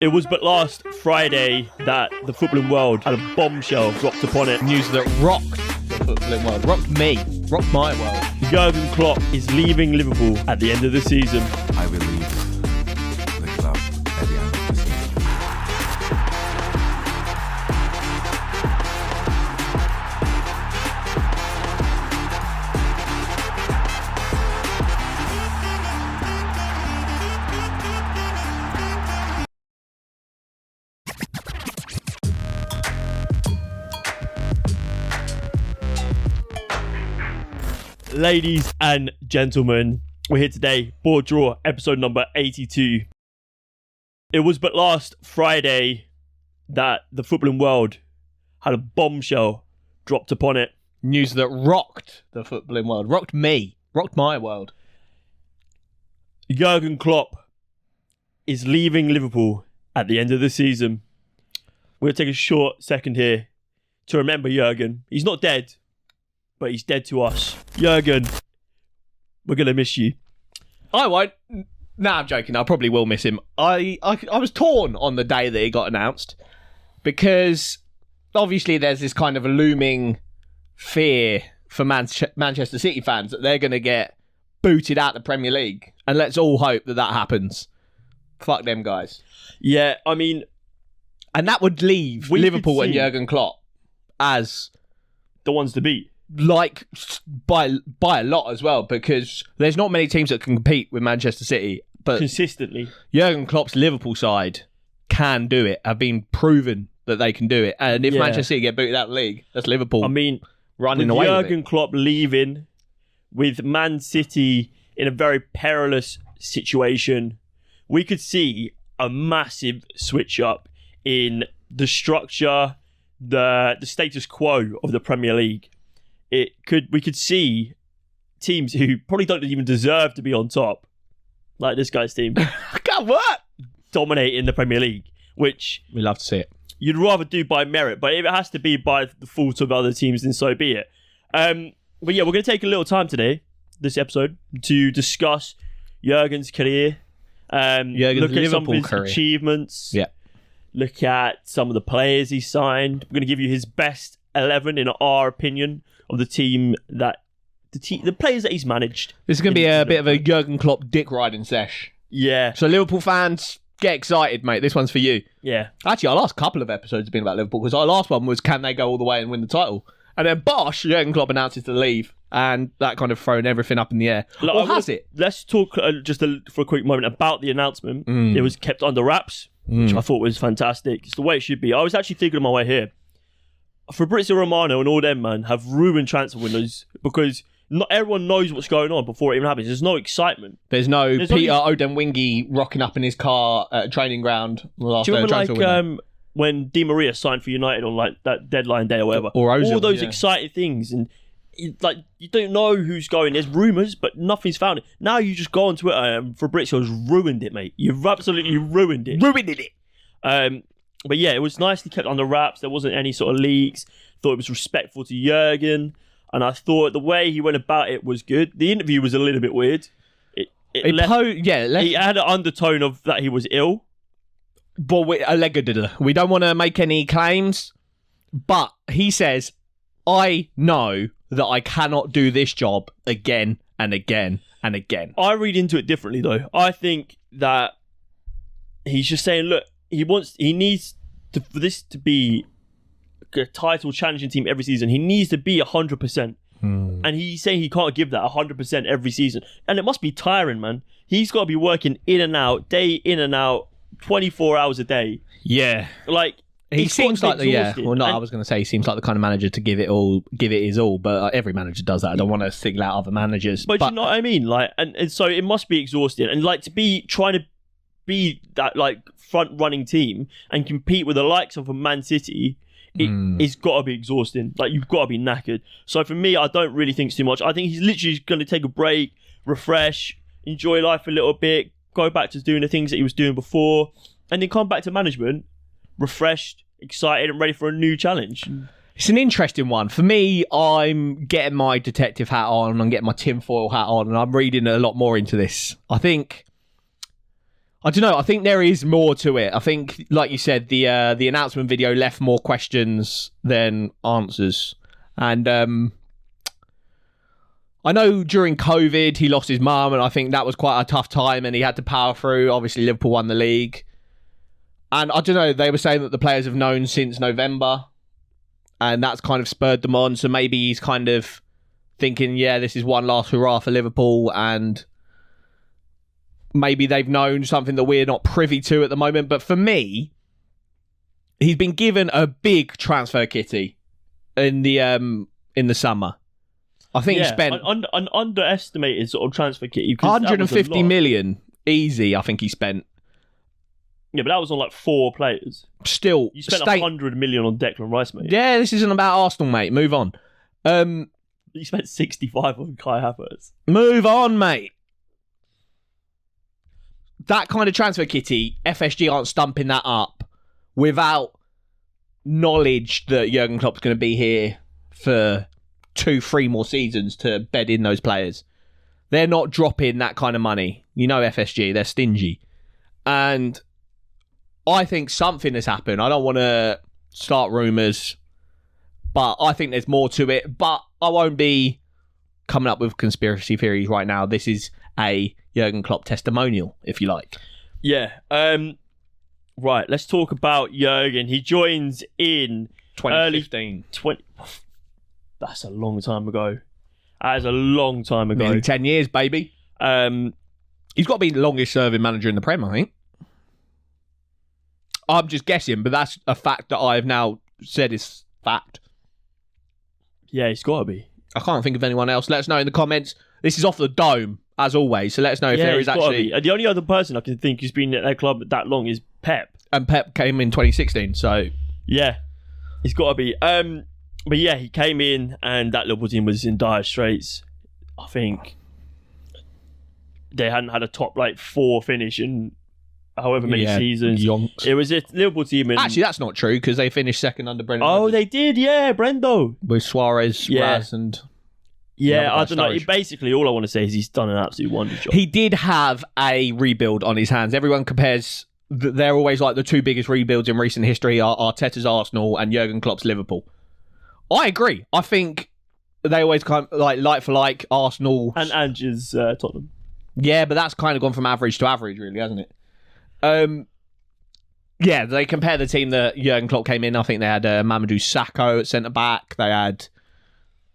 It was but last Friday that the footballing world had a bombshell dropped upon it. News that rocked the footballing world, rocked me, rocked my world. Jürgen Klopp is leaving Liverpool at the end of the season. I will leave the club at the end of the season. Ladies and gentlemen, we're here today, BoreDraw, episode number 82. It was but last Friday that the footballing world had a bombshell dropped upon it. News that rocked the footballing world, rocked me, rocked my world. Jürgen Klopp is leaving Liverpool at the end of the season. We're going to take a short second here to remember Jürgen. He's not dead, but he's dead to us. Jürgen, we're going to miss you. I won't. No, I'm joking. I probably will miss him. I was torn on the day that he got announced because obviously there's this kind of a looming fear for Manchester City fans that they're going to get booted out the Premier League. And let's all hope that that happens. Fuck them guys. Yeah, I mean... And that would leave Liverpool and Jürgen Klopp as... the ones to beat. Like, by a lot as well, because there's not many teams that can compete with Manchester City. But consistently. Jürgen Klopp's Liverpool side can do it, have been proven that they can do it. And if Manchester City get booted out of the league, that's Liverpool. I mean, running away with it. Jürgen Klopp leaving, with Man City in a very perilous situation, we could see a massive switch up in the structure, the status quo of the Premier League. We could see teams who probably don't even deserve to be on top, like this guy's team, God, what? dominating the Premier League, which We love to see it. you'd rather do by merit, but if it has to be by the fault of other teams, then so be it. But yeah, we're going to take a little time today, this episode, to discuss Jürgen's career, look at some of his achievements, look at some of the players he signed. We're going to give you his best 11 in our opinion of the team the players that he's managed. This is going to be a bit of a Jürgen Klopp dick riding sesh. Yeah. So Liverpool fans, get excited, mate. This one's for you. Yeah. Actually, our last couple of episodes have been about Liverpool because our last one was can they go all the way and win the title? And then bosh, Jürgen Klopp announces to leave, and that kind of thrown everything up in the air. Or has it? Let's talk for a quick moment about the announcement. It was kept under wraps, which I thought was fantastic. It's the way it should be. I was actually thinking on my way here, Fabrizio Romano and all them, man, have ruined transfer windows because not everyone knows what's going on before it even happens. There's no excitement. There's Peter Odemwingie rocking up in his car at a training ground on the last Do you day of transfer window. remember when Di Maria signed for United on like that deadline day or whatever? Or Ozil, all those exciting things, and you don't know who's going. There's rumours, but nothing's found. Now you just go on Twitter and Fabrizio's ruined it, mate. You've absolutely ruined it. But yeah, it was nicely kept under wraps. There wasn't any sort of leaks. Thought it was respectful to Jürgen. And I thought the way he went about it was good. The interview was a little bit weird. He had an undertone of that he was ill. But we don't want to make any claims, but he says, I know that I cannot do this job again and again and again. I read into it differently, though. I think that he's just saying, look, he needs for this to be a title challenging team every season. He needs to be 100%. And he's saying he can't give that 100% every season. And it must be tiring, man. He's got to be working in and out, day in and out, 24 hours a day. Yeah. Like, he seems like I was going to say he seems like the kind of manager to give it his all, but every manager does that. I don't want to single out other managers. But you know what I mean? Like, and so it must be exhausting. And like trying to be that like front running team and compete with the likes of a Man City, it's got to be exhausting. Like, you've got to be knackered. So for me, I don't really think it's too much. I think he's literally going to take a break, refresh, enjoy life a little bit, go back to doing the things that he was doing before, and then come back to management refreshed, excited, and ready for a new challenge. It's an interesting one. For me, I'm getting my detective hat on, I'm getting my tinfoil hat on, and I'm reading a lot more into this. I think I don't know. I think there is more to it. I think, like you said, the announcement video left more questions than answers. And I know during COVID he lost his mum, and I think that was quite a tough time, and he had to power through. Obviously, Liverpool won the league. And I don't know, they were saying that the players have known since November, and that's kind of spurred them on. So maybe he's kind of thinking, yeah, this is one last hurrah for Liverpool, and maybe they've known something that we're not privy to at the moment. But for me, he's been given a big transfer kitty in the summer. I think he spent an underestimated sort of transfer kitty. 150 million easy. I think he spent. Yeah, but that was on like 4 players. Still, you spent 100 million on Declan Rice, mate. Yeah, this isn't about Arsenal, mate. Move on. You spent 65 on Kai Havertz. Move on, mate. That kind of transfer kitty, FSG aren't stumping that up without knowledge that Jürgen Klopp's going to be here for 2-3 more seasons to bed in those players. They're not dropping that kind of money. You know FSG, they're stingy. And I think something has happened. I don't want to start rumours, but I think there's more to it. But I won't be coming up with conspiracy theories right now. This is a Jürgen Klopp testimonial, if you like. Yeah. Right, let's talk about Jürgen. He joins in 2015. That's a long time ago. That is a long time ago. Nearly 10 years, baby. He's got to be the longest serving manager in the Prem, I think. I'm just guessing, but that's a fact that I've now said is fact. Yeah, it's got to be. I can't think of anyone else. Let us know in the comments. This is off the dome, as always, so let us know if there is actually... The only other person I can think who's been at their club that long is Pep. And Pep came in 2016, so... Yeah, it's got to be. But yeah, he came in and that Liverpool team was in dire straits. I think they hadn't had a top 4 finish in however many seasons. Yonks. It was a Liverpool team. Actually, that's not true because they finished second under Brendan. Oh, they did, yeah, Brendo. With Suarez, Raz, and... Yeah, I don't know. Basically, all I want to say is he's done an absolute wonder job. He did have a rebuild on his hands. Everyone compares... They're always like the 2 biggest rebuilds in recent history are Arteta's Arsenal and Jurgen Klopp's Liverpool. I agree. I think they always kind of like for like Arsenal and Ange's Tottenham. Yeah, but that's kind of gone from average to average, really, hasn't it? Yeah, they compare the team that Jurgen Klopp came in. I think they had Mamadou Sakho at centre back. They had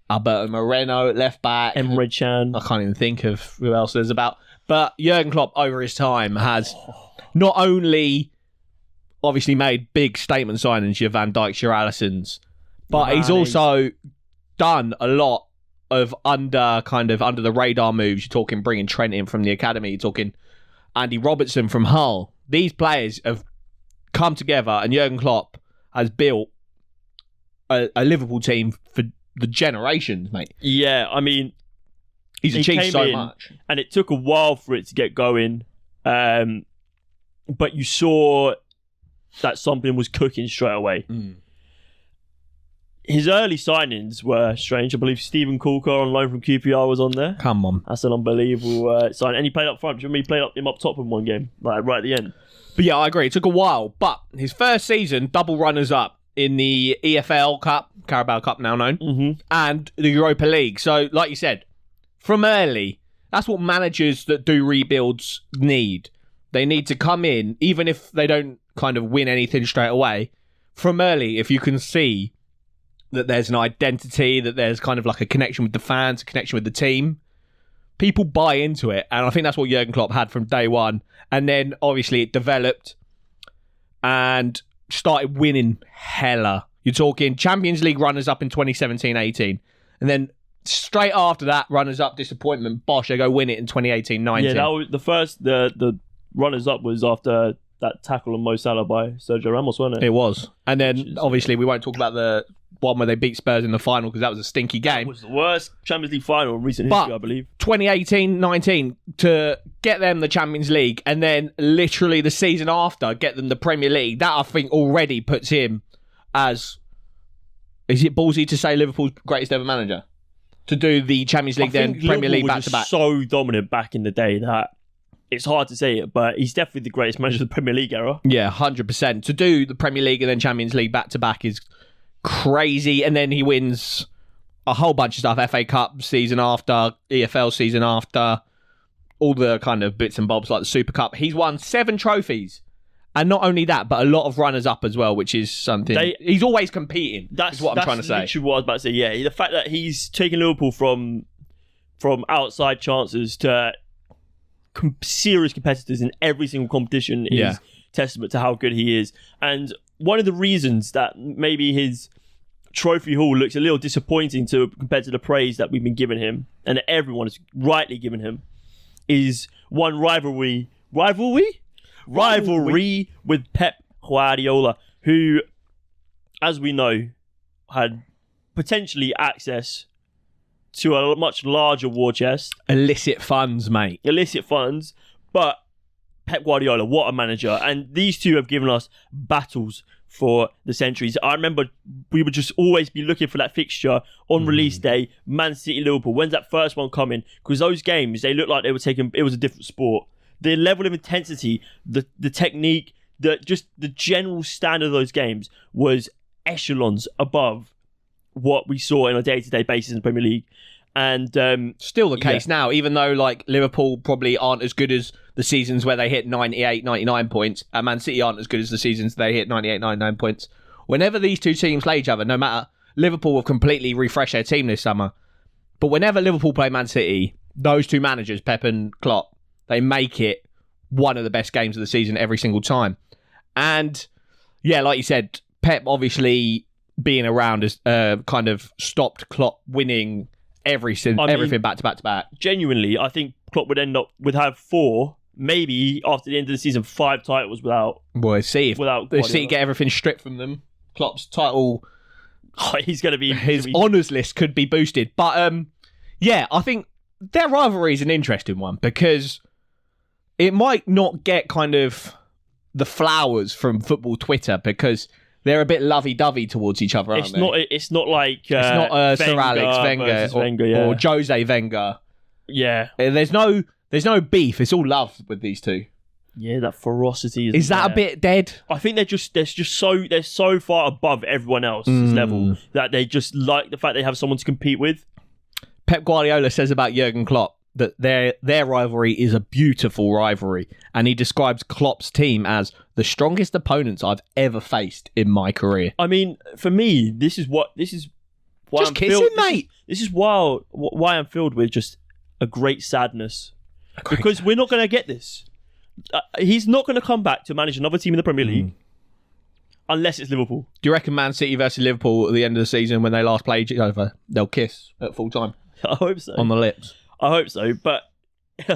Alberto Moreno at left back. Emre Can. I can't even think of who else there's about. But Jurgen Klopp, over his time, has not only obviously made big statement signings, your Van Dijks, your Alissons, but he's also done a lot of under the radar moves. You're talking bringing Trent in from the academy. You're talking Andy Robertson from Hull. These players have come together, and Jurgen Klopp has built a Liverpool team for the generations, mate. Yeah, I mean, he's achieved so much, and it took a while for it to get going. But you saw that something was cooking straight away. His early signings were strange. I believe Stephen Coulker on loan from QPR was on there. Come on. That's an unbelievable sign. And he played up front. Do you remember he played him up top in one game? Right at the end. But yeah, I agree. It took a while. But his first season, double runners-up in the EFL Cup, Carabao Cup now known, and the Europa League. So, like you said, from early, that's what managers that do rebuilds need. They need to come in, even if they don't kind of win anything straight away, from early, if you can see that there's an identity, that there's kind of like a connection with the fans, a connection with the team. People buy into it, and I think that's what Jurgen Klopp had from day one. And then, obviously, it developed and started winning hella. You're talking Champions League runners-up in 2017-18. And then, straight after that, runners-up disappointment, bosh, they go win it in 2018-19. Yeah, that was the first, the runners-up was after that tackle on Mo Salah by Sergio Ramos, wasn't it? It was. And then, obviously, we won't talk about the one where they beat Spurs in the final because that was a stinky game. It was the worst Champions League final in recent history, I believe. 2018-19, to get them the Champions League and then literally the season after get them the Premier League, that I think already puts him as... Is it ballsy to say Liverpool's greatest ever manager? To do the Champions League then Premier League back-to-back. So dominant back in the day that it's hard to say it, but he's definitely the greatest manager of the Premier League era. Yeah, 100%. To do the Premier League and then Champions League back-to-back is crazy. And then he wins a whole bunch of stuff. FA Cup season after, EFL season after, all the kind of bits and bobs like the Super Cup. He's won 7 trophies. And not only that, but a lot of runners-up as well, which is something... he's always competing, is what I'm trying to say. That's literally what I was about to say, yeah. The fact that he's taken Liverpool from outside chances to serious competitors in every single competition is testament to how good he is. And one of the reasons that maybe his trophy haul looks a little disappointing compared to the praise that we've been giving him, and that everyone has rightly given him, is one rivalry with Pep Guardiola, who, as we know, had potentially access to a much larger war chest. Illicit funds, mate. But Pep Guardiola, what a manager. And these two have given us battles for the centuries. I remember we would just always be looking for that fixture on release day, Man City, Liverpool. When's that first one coming? Because those games, they looked like they were taking, it was a different sport. The level of intensity, the technique, the general standard of those games was echelons above what we saw on a day-to-day basis in the Premier League. And still the case now, even though like Liverpool probably aren't as good as the seasons where they hit 98, 99 points, and Man City aren't as good as the seasons they hit 98, 99 points. Whenever these two teams play each other, no matter, Liverpool will completely refresh their team this summer. But whenever Liverpool play Man City, those two managers, Pep and Klopp, they make it one of the best games of the season every single time. And yeah, like you said, Pep obviously being around has kind of stopped Klopp winning everything back to back to back. Genuinely, I think Klopp would have 4, maybe after the end of the season, 5 titles without. Boy, see if without they get everything stripped from them. Klopp's title, he's going to be his honours list could be boosted. But yeah, I think their rivalry is an interesting one because it might not get kind of the flowers from football Twitter because they're a bit lovey-dovey towards each other, aren't they? It's not like it's not Sir Alex Wenger or Jose Wenger. Yeah, there's no beef. It's all love with these two. Yeah, that ferocity is that there. A bit dead? I think they're so far above everyone else's level that they just like the fact they have someone to compete with. Pep Guardiola says about Jürgen Klopp that their rivalry is a beautiful rivalry, and he describes Klopp's team as the strongest opponents I've ever faced in my career. I mean, for me, this is why just I'm kiss filled, him, mate. This is why I'm filled with just a great sadness because we're not going to get this. He's not going to come back to manage another team in the Premier League unless it's Liverpool. Do you reckon Man City versus Liverpool at the end of the season when they last play each other, they'll kiss at full time? I hope so. On the lips. I hope so, but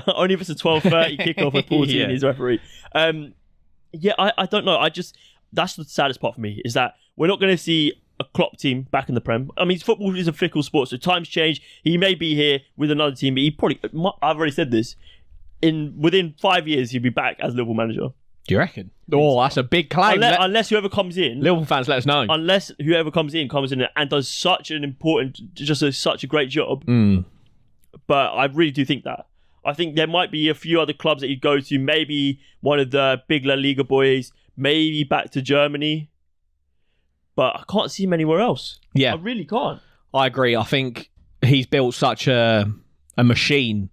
only if it's a 12:30 kickoff with 14 is referee. Yeah, I don't know. That's the saddest part for me is that we're not going to see a Klopp team back in the Prem. I mean, football is a fickle sport, so times change. He may be here with another team, but he probably, I've already said this, within 5 years he'll be back as Liverpool manager. Do you reckon? Oh, that's a big claim. Unless whoever comes in, Liverpool fans, let us know. Unless whoever comes in and does such a great job. But I really do think that. I think there might be a few other clubs that you'd go to. Maybe one of the big La Liga boys. Maybe back to Germany. But I can't see him anywhere else. Yeah. I really can't. I agree. I think he's built such a machine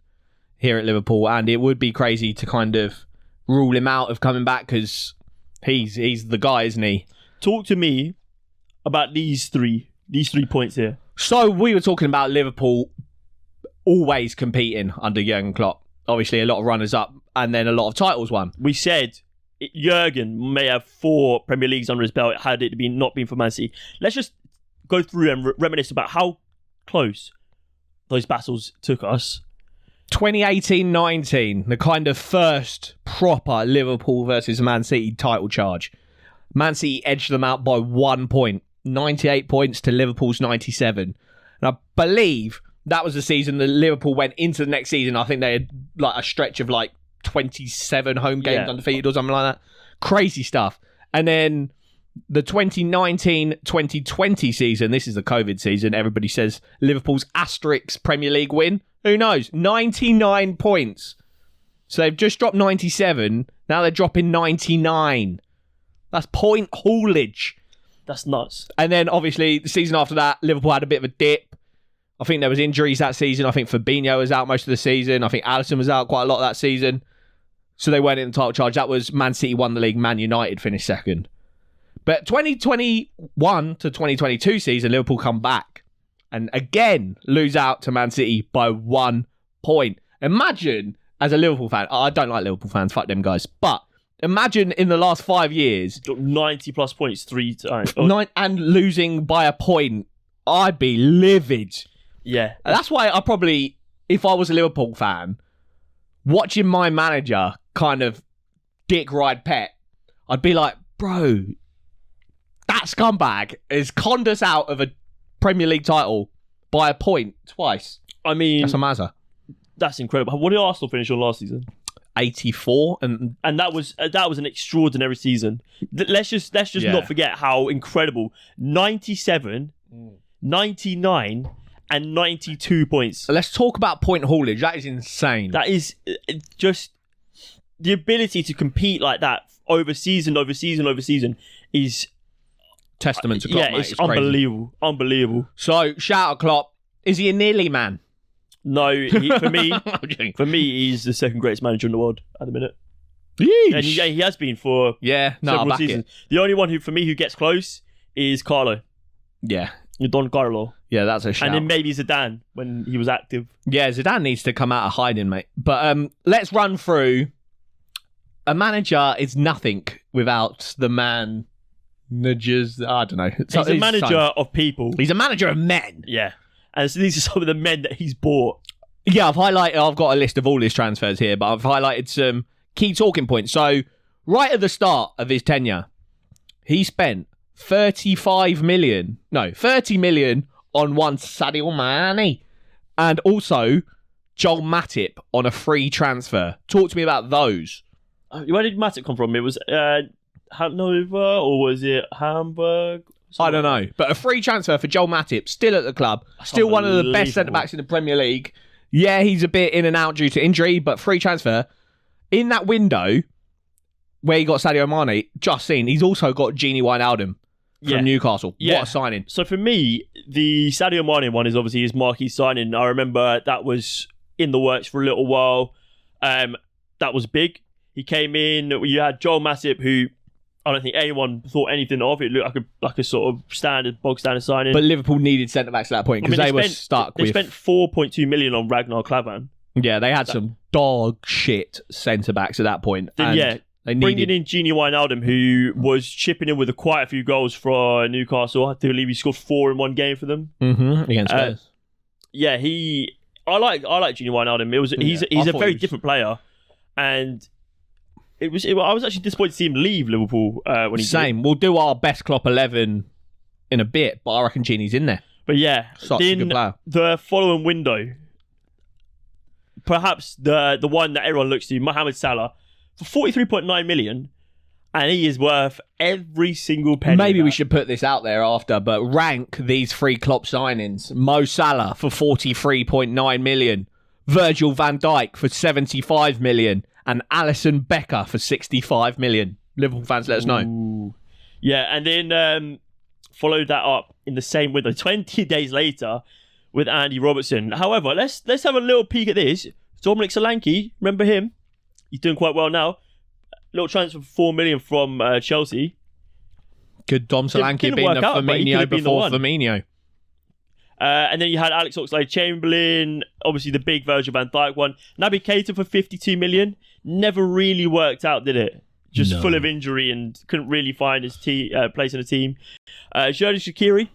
here at Liverpool, and it would be crazy to kind of rule him out of coming back because he's the guy, isn't he? Talk to me about these three points here. So we were talking about Liverpool always competing under Jürgen Klopp. Obviously, a lot of runners-up and then a lot of titles won. We said Jürgen may have 4 Premier Leagues under his belt had it not been for Man City. Let's just go through and reminisce about how close those battles took us. 2018-19, the kind of first proper Liverpool versus Man City title charge. Man City edged them out by 1 point, 98 points to Liverpool's 97. And I believe that was the season that Liverpool went into the next season. I think they had like a stretch of like 27 home games undefeated or something like that. Crazy stuff. And then the 2019-2020 season, this is the COVID season, everybody says Liverpool's asterisk Premier League win. Who knows? 99 points So they've just dropped 97. Now they're dropping 99. That's point haulage. That's nuts. And then obviously the season after that, Liverpool had a bit of a dip. I think there was injuries that season. I think Fabinho was out most of the season. I think Alisson was out quite a lot that season. So they weren't in the title charge. That was Man City won the league. Man United finished second. But 2021 to 2022 season, Liverpool come back and again lose out to Man City by 1 point. Imagine, as a Liverpool fan, I don't like Liverpool fans, fuck them guys, but imagine in the last 5 years... 90 plus points 3 times. And losing by a point, I'd be livid. Yeah. And that's why I probably, if I was a Liverpool fan, watching my manager kind of dick ride Pep, I'd be like, bro, that scumbag has conned us out of a Premier League title by a point twice. I mean, that's a mazza. That's incredible. What did Arsenal finish on last season? 84, and that was an extraordinary season. Let's just not forget how incredible 97, 99, and 92 points. Let's talk about point haulage. That is insane. That is just the ability to compete like that over season is testament to Klopp. Yeah, it's unbelievable. Crazy. Unbelievable. So shout out Klopp. Is he a nearly man? No, for me, he's the second greatest manager in the world at the minute. Yeesh. And he has been for several seasons. The only one who gets close is Carlo. Yeah. Don Carlo. Yeah, that's a shout. And then maybe Zidane when he was active. Yeah, Zidane needs to come out of hiding, mate. But let's run through. A manager is nothing without the managers. I don't know. He's a manager of people. He's a manager of men. Yeah. And so these are some of the men that he's bought. Yeah, I've got a list of all his transfers here, but I've highlighted some key talking points. So, right at the start of his tenure, he spent 30 million on one Sadio Mane and also Joel Matip on a free transfer. Talk to me about those. Where did Matip come from? It was Hanover or was it Hamburg? I don't know. But a free transfer for Joel Matip, still at the club, still one of the best centre-backs in the Premier League. Yeah, he's a bit in and out due to injury, but free transfer. In that window where he got Sadio Mane, just seen, he's also got Gini Wijnaldum from Newcastle. What a signing. So for me, the Sadio Mane one is obviously his marquee signing. I remember that was in the works for a little while. That was big. He came in, you had Joel Matip, who I don't think anyone thought anything of. It looked like a sort of bog standard signing. But Liverpool needed centre-backs at that point because they were stuck with... They spent 4.2 million on Ragnar Klavan. Yeah, they had some dog shit centre-backs at that point. They bringing in Gini Wijnaldum, who was chipping in with quite a few goals for Newcastle. I believe he scored 4 in one game for them. Against Spurs. Yeah, I like Gini Wijnaldum. He's a very different player. And... I was actually disappointed to see him leave Liverpool when he Same. We'll do our best Klopp 11 in a bit, but I reckon Gini's in there. But yeah, such a good player. The following window, perhaps the one that everyone looks to, Mohamed Salah, for 43.9 million, and he is worth every single penny. Maybe we should put this out there after, but rank these 3 Klopp signings. Mo Salah for 43.9 million, Virgil van Dijk for 75 million, and Alisson Becker for 65 million. Liverpool fans, let us know. Ooh. Yeah, and then followed that up in the same window 20 days later with Andy Robertson. However, let's have a little peek at this. Dominic Solanke, remember him? He's doing quite well now. Little transfer for 4 million from Chelsea. Could Dom Solanke be the Firmino before Firmino? And then you had Alex Oxlade-Chamberlain, obviously the big Virgil van Dijk one. Naby Keita for 52 million. Never really worked out, did it? Just full of injury and couldn't really find his place in the team. Xherdan Shaqiri.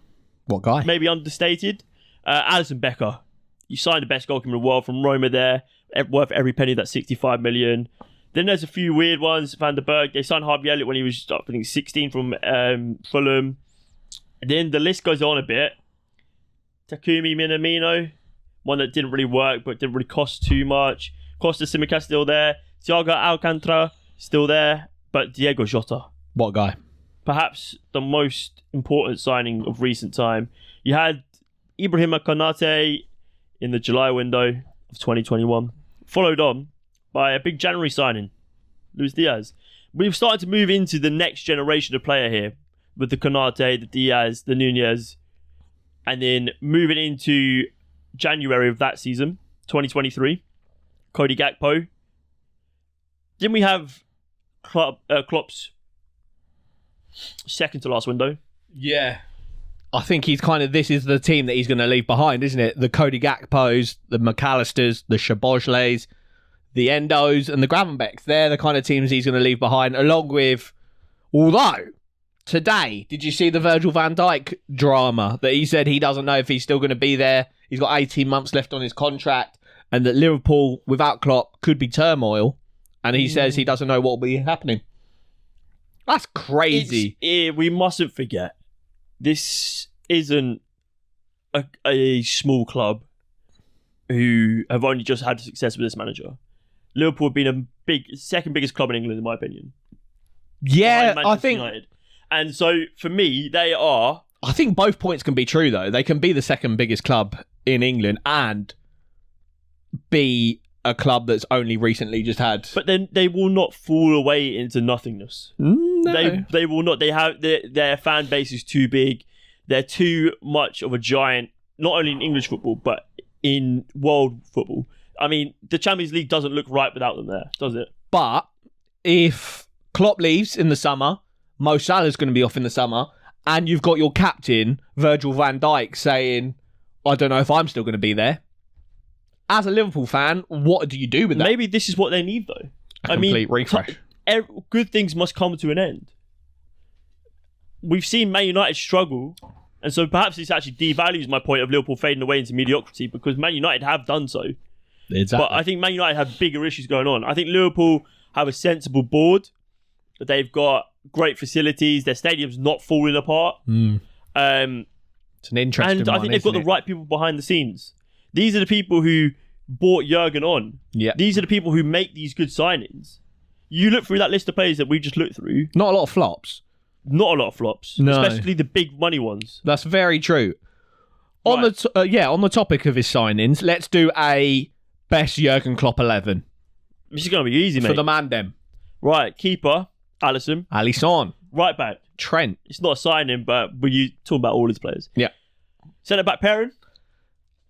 What guy? Maybe understated. Alisson Becker. You signed the best goalkeeper in the world from Roma there. Worth every penny, that's 65 million. Then there's a few weird ones. Van der Berg. They signed Harvey Elliott when he was, I think, 16 from Fulham. And then the list goes on a bit. Takumi Minamino, one that didn't really work but didn't really cost too much. Costa Tsimikas still there. Thiago Alcantara still there. But Diego Jota. What guy? Perhaps the most important signing of recent time. You had Ibrahima Konate in the July window of 2021. Followed on by a big January signing, Luis Diaz. We've started to move into the next generation of player here with the Konate, the Diaz, the Nunez, and then moving into January of that season, 2023, Cody Gakpo. Didn't we have Klopp's second to last window? Yeah. I think this is the team that he's going to leave behind, isn't it? The Cody Gakpos, the McAllisters, the Shabojles, the Endos, and the Gravenbecks. They're the kind of teams he's going to leave behind, along with... Although, today, did you see the Virgil van Dijk drama that he said he doesn't know if he's still going to be there? He's got 18 months left on his contract, and that Liverpool, without Klopp, could be turmoil. And he says he doesn't know what will be happening. That's crazy. We mustn't forget, this isn't a small club who have only just had success with this manager. Liverpool have been second biggest club in England, in my opinion. Yeah, I think... United. And so, for me, they are... I think both points can be true, though. They can be the second biggest club in England and be a club that's only recently just had... But then they will not fall away into nothingness. No. They will not. They have their fan base is too big. They're too much of a giant, not only in English football, but in world football. I mean, the Champions League doesn't look right without them there, does it? But if Klopp leaves in the summer, Mo Salah's going to be off in the summer, and you've got your captain, Virgil van Dijk, saying, I don't know if I'm still going to be there. As a Liverpool fan, what do you do with that? Maybe this is what they need, though. A complete refresh. Good things must come to an end. We've seen Man United struggle, and so perhaps this actually devalues my point of Liverpool fading away into mediocrity, because Man United have done so. Exactly. But I think Man United have bigger issues going on. I think Liverpool have a sensible board. They've got great facilities. Their stadium's not falling apart. It's an interesting And one, I think they've got the right people behind the scenes. These are the people who brought Jürgen on. Yeah. These are the people who make these good signings. You look through that list of players that we just looked through. Not a lot of flops. Not a lot of flops. No. Especially the big money ones. That's very true. Right. On the topic of his signings, let's do a best Jürgen Klopp 11. This is going to be easy, mate. For the man dem. Right, keeper, Alisson. Right back, Trent. it's not a signing, but we're talking about all his players. Yeah. Centre back pairing,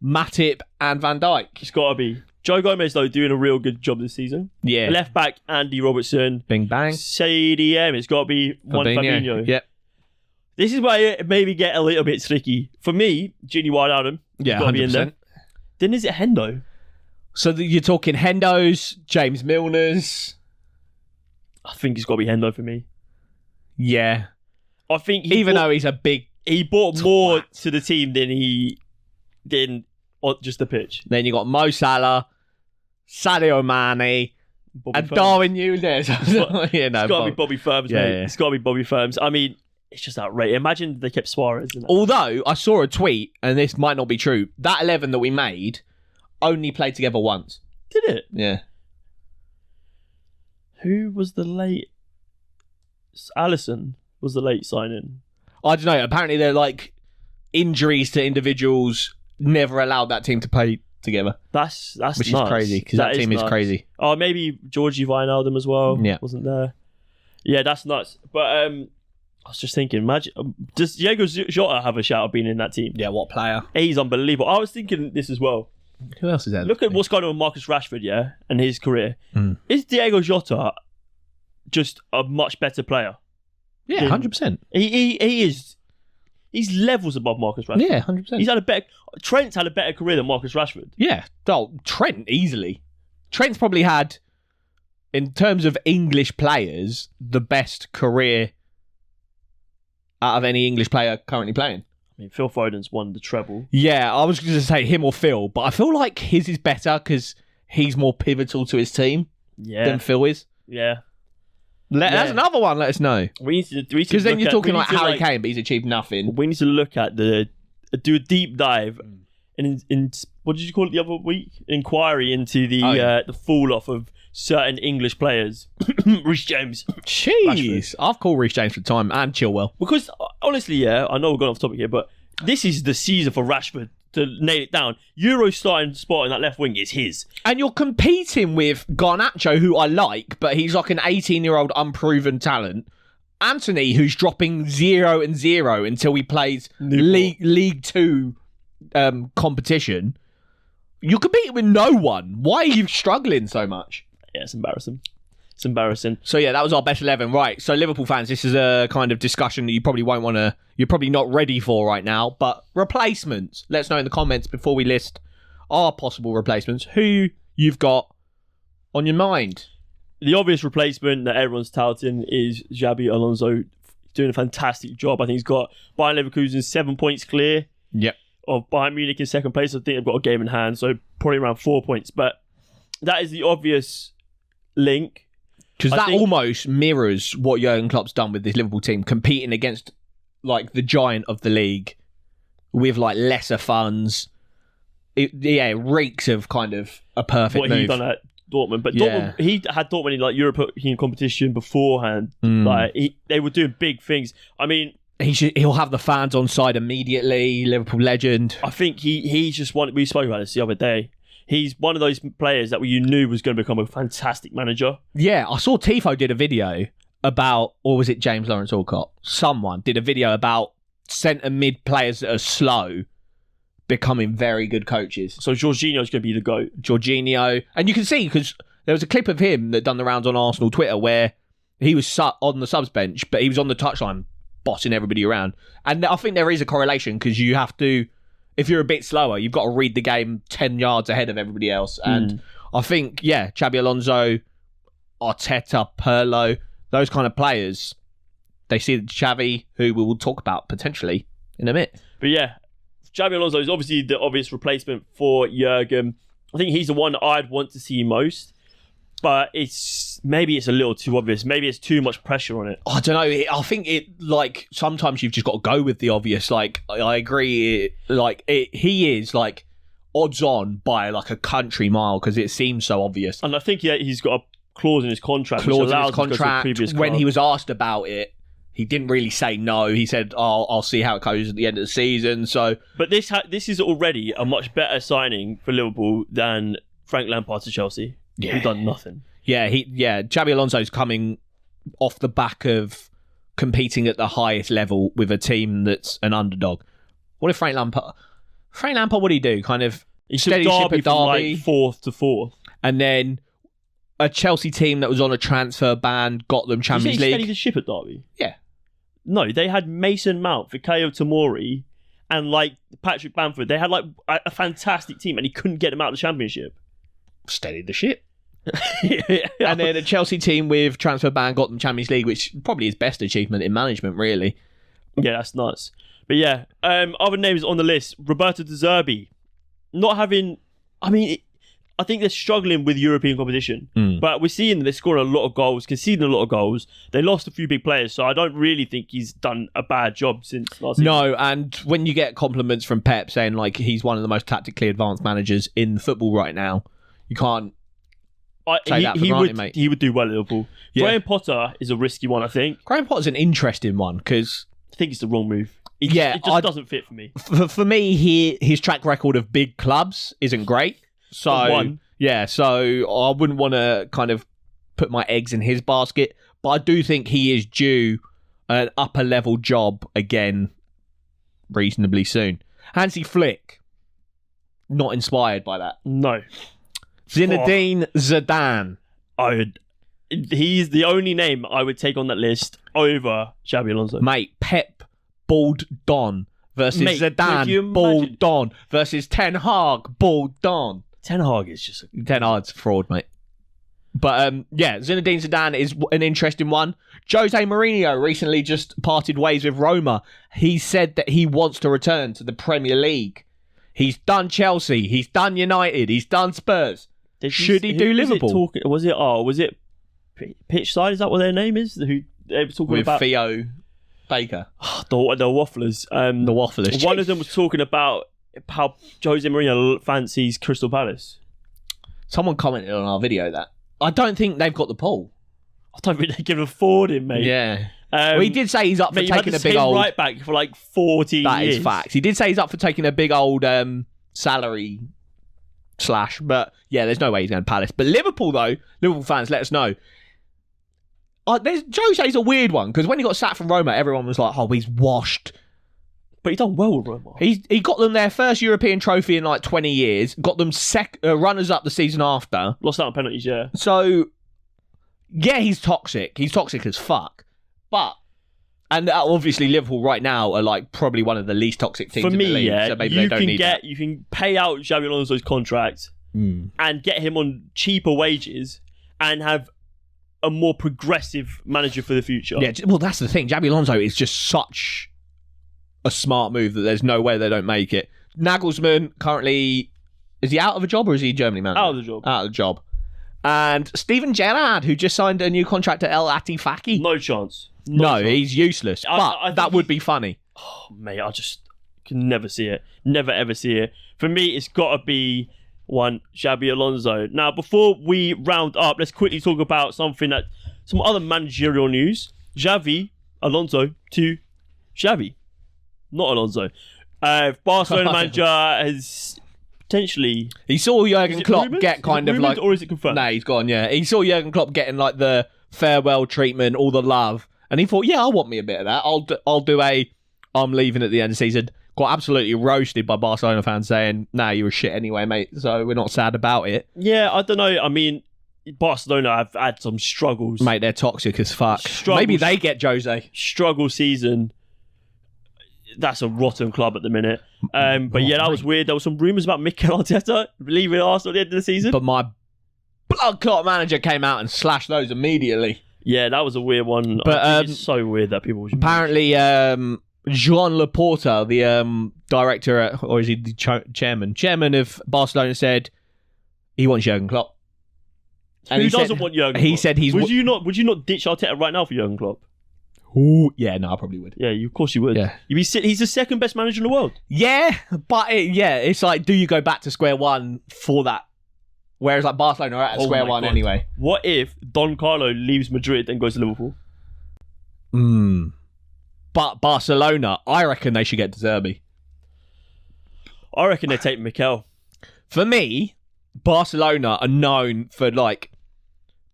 Matip and Van Dijk. it's got to be. Joe Gomez, though, doing a real good job this season. Yeah. Left back, Andy Robertson. Bing bang. CDM, it's got to be one Fabinho. Yep. This is where it maybe get a little bit tricky. For me, Gini Wijnaldum, Yeah, got to be in 100%. there. Then is it Hendo? So you're talking Hendo's, James Milner's. I think it's got to be Hendo for me. Yeah. I think Though he's a big... he brought more to the team than he did on just the pitch. Then you got Mo Salah, Sadio Mane, Bobby and Firms. Darwin Núñez. It's got to be Bobby Firms, Yeah, mate. yeah. It's got to be Bobby Firms. I mean, it's just outrageous. Imagine they kept Suarez in that. Although, I saw a tweet, and this might not be true, that 11 that we made only played together once. Did it? Yeah. Who was the late... Alisson was the late signing. I don't know. Apparently, they're like injuries to individuals never allowed that team to play together. That's Which nuts. is crazy, because that team is nuts. crazy. Oh, maybe Georgie Wijnaldum as well. Yeah. Wasn't there. Yeah, that's nuts. But I was just thinking, imagine, does Diego Jota have a shout of being in that team? Yeah, what player? He's unbelievable. I was thinking this as well. Who else is there? Look at what's going on with Marcus Rashford, yeah, and his career. Mm. Is Diego Jota just a much better player? Yeah, 100%. He is. He's levels above Marcus Rashford. Yeah, 100%. He's had a better. Trent's had a better career than Marcus Rashford. Yeah, Trent, easily. Trent's probably had, in terms of English players, the best career out of any English player currently playing. I mean, Phil Foden's won the treble. Yeah, I was going to say him or Phil, but I feel like his is better because he's more pivotal to his team than Phil is. Yeah. That's another one, let us know. We need to Because then you're talking like Harry Kane. Kane, but he's achieved nothing. We need to look at do a deep dive and in what did you call it the other week? Inquiry into the fall off of certain English players. Reece James. Jeez. I've called Reece James for time and Chilwell. Because honestly, I know we're going off topic here, but this is the season for Rashford to nail it down. Euro's starting spot in that left wing is his. And you're competing with Garnacho, who I like, but he's like an 18-year-old unproven talent. Anthony, who's dropping 0-0 until he plays League Two competition. You're competing with no one. Why are you struggling so much? Yeah, it's embarrassing. It's embarrassing. So yeah, that was our best 11. Right. So Liverpool fans, this is a kind of discussion that you probably won't want to. You're probably not ready for right now. But replacements. Let us know in the comments before we list our possible replacements. Who you've got on your mind? The obvious replacement that everyone's touting is Xabi Alonso, doing a fantastic job. I think he's got Bayern Leverkusen 7 points clear. Yep. Of Bayern Munich in second place. I think they've got a game in hand, so probably around 4 points. But that is the obvious link. Because that almost mirrors what Jürgen Klopp's done with this Liverpool team, competing against like the giant of the league with like lesser funds. It reeks of kind of a perfect what move. He done at Dortmund, but Dortmund, he had Dortmund in like European competition beforehand. Like they were doing big things. I mean, he'll have the fans on side immediately. Liverpool legend. I think he's just one. We spoke about this the other day. He's one of those players that you knew was going to become a fantastic manager. Yeah, I saw Tifo did a video about, or was it James Lawrence Alcott? Someone did a video about centre mid players that are slow becoming very good coaches. So Jorginho's going to be the GOAT. Jorginho. And you can see, because there was a clip of him that done the rounds on Arsenal Twitter where he was on the subs bench, but he was on the touchline bossing everybody around. And I think there is a correlation, because you have to, if you're a bit slower, you've got to read the game 10 yards ahead of everybody else. And I think, yeah, Xabi Alonso, Arteta, Pirlo, those kind of players, they see Xavi, who we will talk about potentially in a minute. But yeah, Xabi Alonso is obviously the obvious replacement for Jürgen. I think he's the one that I'd want to see most. But maybe it's a little too obvious. Maybe it's too much pressure on it. I don't know. I think like sometimes you've just got to go with the obvious. Like I agree. He is like odds on by like a country mile, because it seems so obvious. And I think he's got a clause in his contract. Which allows him to go to the previous when club. He was asked about it, he didn't really say no. He said, I'll see how it goes at the end of the season. So, but this is already a much better signing for Liverpool than Frank Lampard to Chelsea. Yeah. He's done nothing. Yeah, Xabi Alonso's coming off the back of competing at the highest level with a team that's an underdog. What if Frank Lampard, what did he do? Kind of he steady took ship Derby at from Derby, like 4th to 4th. And then a Chelsea team that was on a transfer ban got them Champions League. League. Steady the ship at Derby? Yeah. No, they had Mason Mount, Fikayo Tomori, and like Patrick Bamford. They had like a fantastic team, and he couldn't get them out of the Championship. Steadied the ship. And then a Chelsea team with transfer ban got them Champions League, which probably is best achievement in management, really. Yeah, that's nuts. But yeah, other names on the list: Roberto De Zerbi, not having. I mean, I think they're struggling with European competition, but we're seeing they're scoring a lot of goals, conceding a lot of goals. They lost a few big players, so I don't really think he's done a bad job since last season. No, and when you get compliments from Pep saying like he's one of the most tactically advanced managers in football right now, you can't. He would do well at Liverpool. Yeah. Graham Potter is a risky one, I think. Graham Potter's an interesting one because I think it's the wrong move. It just doesn't fit for me. For me, his track record of big clubs isn't great. So I wouldn't want to kind of put my eggs in his basket. But I do think he is due an upper level job again reasonably soon. Hansi Flick, not inspired by that. No. Zinedine Zidane. He's the only name I would take on that list over Xabi Alonso. Mate, Pep bald Don versus Zidane bald Don versus Ten Hag bald Don. Ten Hag is just Ten Hag's a fraud, mate. But Zinedine Zidane is an interesting one. Jose Mourinho recently just parted ways with Roma. He said that he wants to return to the Premier League. He's done Chelsea. He's done United. He's done Spurs. Should he do Liverpool? Was it Pitch Side? Is that what their name is? Who they were talking about? Theo Baker. The Wafflers. The Wafflers. One of them was talking about how Jose Mourinho fancies Crystal Palace. Someone commented on our video that I don't think they've got the pull. I don't think they can afford him, mate. Yeah. He did say he's up for Mate, you've had taking the a big same old... right back for like 14 That years. is facts. He did say he's up for taking a big old salary slash, but yeah, there's no way he's going to Palace. But Liverpool, though, Liverpool fans, let us know. Jose's a weird one, because when he got sacked from Roma, everyone was like, oh, he's washed. But he's done well with Roma. He got them their first European trophy in like 20 years, got them runners-up the season after. Lost out on penalties, yeah. So, yeah, he's toxic. He's toxic as fuck. But, and obviously Liverpool right now are like probably one of the least toxic teams For in me, the league, yeah, so maybe they don't need that. you can pay out Xabi Alonso's contract and get him on cheaper wages and have a more progressive manager for the future. Yeah, well, that's the thing. Xabi Alonso is just such a smart move that there's no way they don't make it. Nagelsmann currently, is he out of a job or is he Germany manager? Out of the job. Out of the job. And Steven Gerrard, who just signed a new contract at El Atifaki. No chance. No, chance. he's useless. But I think that would be funny. Oh, mate, I just can never see it. Never, ever see it. For me, it's got to be one Xabi Alonso. Now, before we round up, let's quickly talk about some other managerial news. Xavi Alonso to Xavi. Not Alonso. Barcelona manager has potentially... He saw Jürgen Klopp get kind of like... Or is it confirmed? Nah, he's gone, yeah. He saw Jürgen Klopp getting like the farewell treatment, all the love. And he thought, yeah, I want me a bit of that. I'll do I'm leaving at the end of the season. Got absolutely roasted by Barcelona fans saying, nah, you were shit anyway, mate. So we're not sad about it. Yeah, I don't know. I mean, Barcelona have had some struggles. Mate, they're toxic as fuck. Maybe they get Jose. Struggle season. That's a rotten club at the minute. But yeah, that was weird. There were some rumours about Mikel Arteta leaving Arsenal at the end of the season. But my blood clot manager came out and slashed those immediately. Yeah, that was a weird one. But I think it's so weird that people... Apparently, Joan Laporta, the director, or is he the chairman of Barcelona, said he wants Jürgen Klopp. And Who doesn't want Jürgen Klopp? He said he's... Would you not ditch Arteta right now for Jürgen Klopp? Ooh, yeah, no, I probably would. Yeah, of course you would. Yeah. He's the second best manager in the world. Yeah, but it's like, do you go back to square one for that? Whereas like Barcelona are at square one anyway. What if Don Carlo leaves Madrid and goes to Liverpool? But Barcelona, I reckon they should get De Zerbi. I reckon they take Mikel. For me, Barcelona are known for like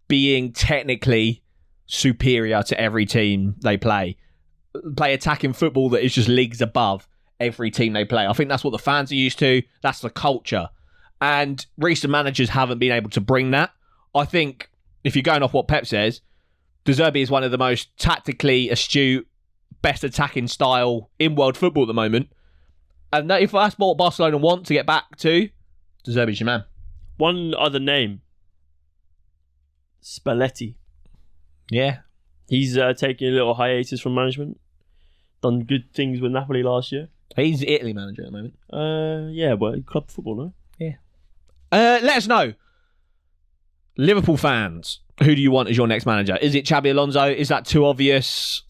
being technically superior to every team they play attacking football that is just leagues above every team they play. I think that's what the fans are used to. That's the culture. And recent managers haven't been able to bring that. I think, if you're going off what Pep says, De Zerbi is one of the most tactically astute, best attacking style in world football at the moment. And if that's what Barcelona want to get back to, De Zerbi's your man. One other name. Spalletti. Yeah. He's taking a little hiatus from management. Done good things with Napoli last year. He's the Italy manager at the moment. Yeah, but club football, no? Yeah. Let us know. Liverpool fans, who do you want as your next manager? Is it Xabi Alonso? Is that too obvious?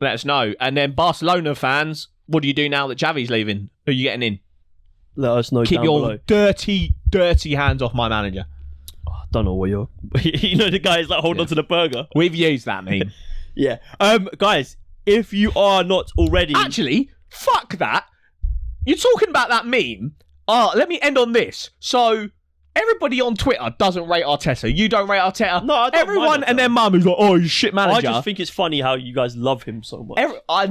Let us know. And then Barcelona fans, what do you do now that Xavi's leaving? Who are you getting in? Let us know. Keep down your below. dirty hands off my manager. I don't know what you're... you know the guy is like holding on to the burger. We've used that meme. Yeah. Guys, if you are not already... Actually, fuck that. You're talking about that meme. Let me end on this. So, everybody on Twitter doesn't rate Arteta. You don't rate Arteta. No, I don't Everyone mind and Arteta. their mum is like, oh, he's a shit manager. I just think it's funny how you guys love him so much. I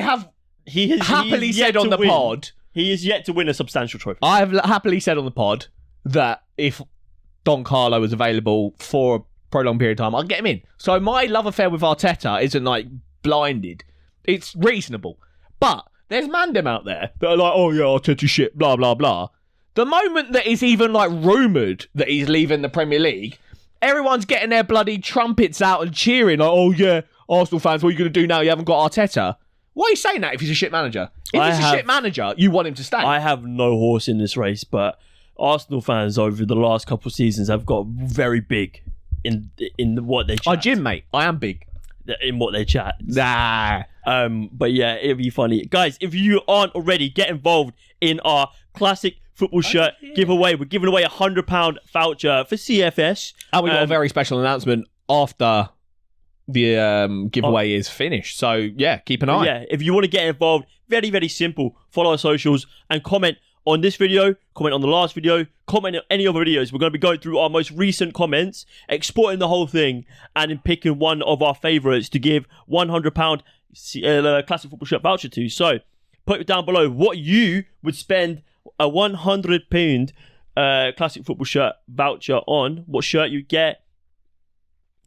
have He has happily yet said to on the win. pod... He is yet to win a substantial trophy. I have happily said on the pod that if Don Carlo was available for a prolonged period of time, I'd get him in. So my love affair with Arteta isn't like blinded. It's reasonable. But there's mandem out there that are like, oh yeah, Arteta shit, blah, blah, blah. The moment that it's even like rumoured that he's leaving the Premier League, everyone's getting their bloody trumpets out and cheering like, oh yeah, Arsenal fans, what are you going to do now? You haven't got Arteta. Why are you saying that if he's a shit manager? If he's a shit manager, you want him to stay. I have no horse in this race, but Arsenal fans over the last couple of seasons have got very big in what they chat. Jim, mate, I am big. In what they chat. Nah. But yeah, it'd be funny. Guys, if you aren't already, get involved in our classic football shirt giveaway. We're giving away a £100 voucher for CFS. And we got a very special announcement after giveaway is finished. So yeah, keep an eye. Yeah, if you want to get involved, very, very simple. Follow our socials and comment on this video, comment on the last video, comment on any other videos. We're going to be going through our most recent comments, exporting the whole thing, and then picking one of our favourites to give £100 classic football shirt voucher to. So put it down below what you would spend a £100 classic football shirt voucher on, what shirt you get.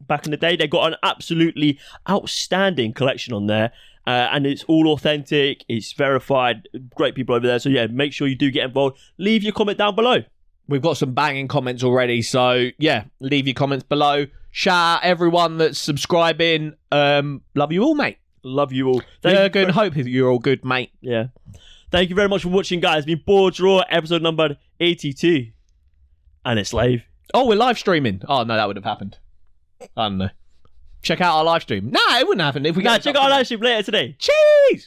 Back in the day, they got an absolutely outstanding collection on there. And it's all authentic, it's verified, great people over there. So yeah, make sure you do get involved. Leave your comment down below. We've got some banging comments already, so yeah, leave your comments below. Shout out everyone that's subscribing. Love you all, mate. Love you all. Jürgen, hope you're all good, mate. Yeah. Thank you very much for watching, guys. It's been BoreDraw, episode number 82. And it's live. Oh, we're live streaming. Oh, no, that would have happened. I don't know. Check out our live stream. Nah, it wouldn't happen if we check out our live stream later today. Cheese!